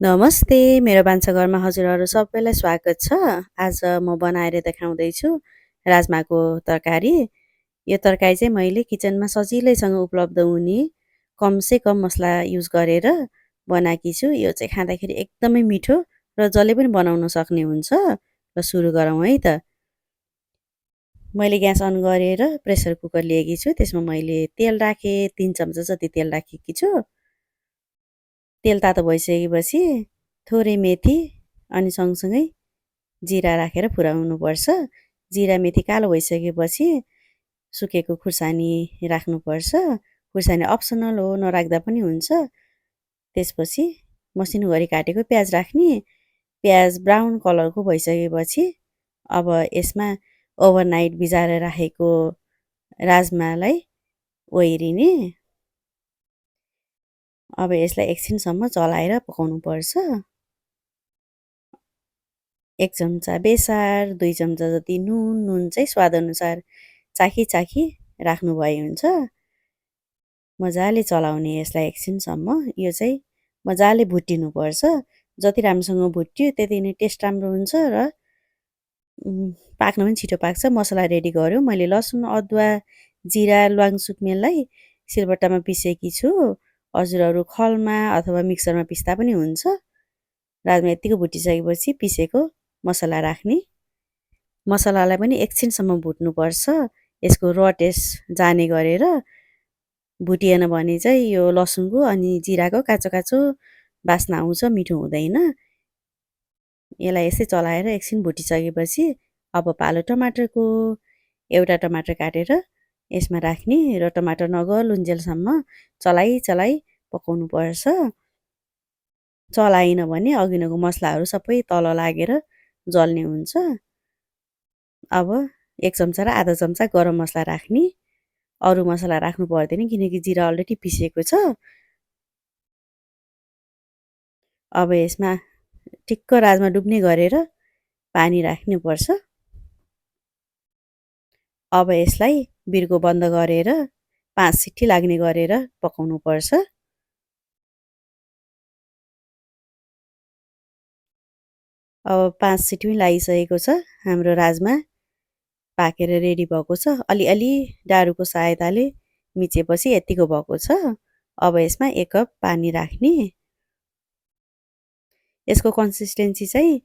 नमस्ते, मेरो भान्साघरमा हजुरहरू सबैलाई स्वागत छ। आज म बनाएर देखाउँदैछु राजमाको तरकारी। यो तरकारी चाहिँ मैले किचनमा सजिलैसँग उपलब्ध हुने कमसे कम मसला युज गरेर बनाएकी छु। यो चाहिँ खाँदाखेरि एकदमै मिठो र जसले पनि बनाउन सक्ने हुन्छ। र सुरु गरौँ है त। मैले ग्यास अन गरेर प्रेसर कुकर लिएकी छु। त्यसमा मैले तेल राखेँ, 3 चम्चा जति तेल राखेकी छु। तेल तातो भइसकेपछि थोरै मेथी अनि सँगसँगै जिरा राखेर फुराउनुपर्छ। जिरा मेथी कालो भइसकेपछि सुकेको खुर्सानी राख्नुपर्छ। खुर्सानी अप्सनल हो, नराख्दा पनि हुन्छ। त्यसपछि मसिनो गरी काटेको प्याज राख्ने। प्याज ब्राउन कलरको भइसकेपछि अब यसमा ओभरनाइट भिजाएर राखेको राजमालाई ओइरिने। अब यसलाई एकछिनसम्म चलाएर पकाउनुपर्छ। 1 चम्चा बेसार, 2 चम्चा जति नुन, नुन चाहिँ स्वादअनुसार चाखी राख्नुभए हुन्छ। मजाले चलाउने यसलाई एकछिनसम्म। यो चाहिँ मजाले भुटिनुपर्छ। जति राम्रोसँग भुट्यो त्यति नै टेस्ट राम्रो हुन्छ र पाक्न पनि छिटो पाक्छ। मसला रेडी गऱ्यो। मैले लसुन, अदुवा, जिरा, ल्वाङ सुकमेललाई सिलबट्टामा पिसेकी छु। हजुरहरू खलमा अथवा मिक्सरमा पिस्दा पनि हुन्छ। राजमा यत्तिको भुटिसकेपछि पिसेको मसला राख्ने। मसलालाई पनि एकछिनसम्म भुट्नुपर्छ। यसको र टेस्ट जाने गरेर भुटिएन भने चाहिँ यो लसुनको अनि जिराको काँचो काँचो बास्ना आउँछ, मिठो हुँदैन। यसलाई यसै चलाएर एकछिन भुटिसकेपछि अब पालो टमाटरको। एउटा टमाटर काटेर यसमा राख्ने र टमाटर नगलुन्जेलसम्म चलाई पकाउनुपर्छ। चलाएन भने अघिनको मसलाहरू सबै तल लागेर जल्ने हुन्छ। अब 1 चम्चा र आधा चम्चा गरम मसला राख्ने। अरू मसला राख्नु पर्दैन किनकि जिरा अलरेडी पिसेको छ। अब यसमा ठिक्क राजमा डुब्ने गरेर पानी राख्नुपर्छ। अब यसलाई बिर्को बन्द गरेर 5 सिट्ठी लाग्ने गरेर पकाउनुपर्छ। अब 5 सिट्ठी पनि लागिसकेको छ। हाम्रो राजमा पाकेर रेडी भएको छ। अलिअलि डाडुको सहायताले मिचेपछि यत्तिको भएको छ। अब यसमा 1 कप पानी राख्ने। यसको कन्सिस्टेन्सी चाहिँ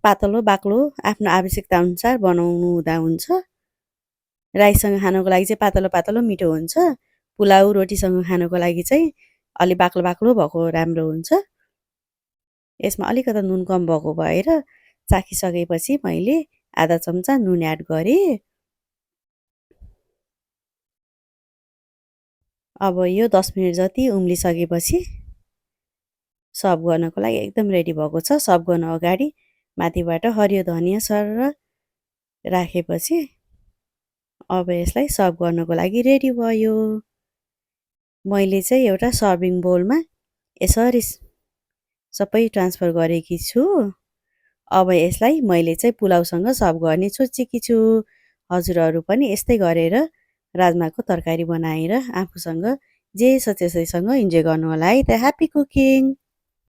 पातलो बाक्लो आफ्नो आवश्यकता अनुसार बनाउनु हुँदा हुन्छ। राइससँग खानको लागि चाहिँ पातलो पातलो मिठो हुन्छ। पुलाउ रोटीसँग खानको लागि चाहिँ अलि बाक्लो बाक्लो भएको राम्रो हुन्छ। यसमा अलिकता नुन कम भएको भएर चाखिसकेपछि मैले आधा चम्चा नुन एड गरेँ। अब यो 10 मिनट जति उम्लिसकेपछि सर्भ गर्नको लागि एकदम रेडी भएको छ। सर्भ गर्न अगाडि माथिबाट हरियो धनिया सर राखेपछि अब यसलाई सर्भ गर्नको लागि रेडी भयो। मैले चाहिँ एउटा सर्भिङ बोलमा यसरी सबै ट्रान्सफर गरेकी छु। अब यसलाई मैले चाहिँ पुलाउसँग सर्भ गर्ने सोचेकी छु। हजुरहरू पनि यस्तै गरेर राजमाको तरकारी बनाएर आफूसँग जे छ त्यसैसँग इन्जोय गर्नु होला है त। Happy cooking.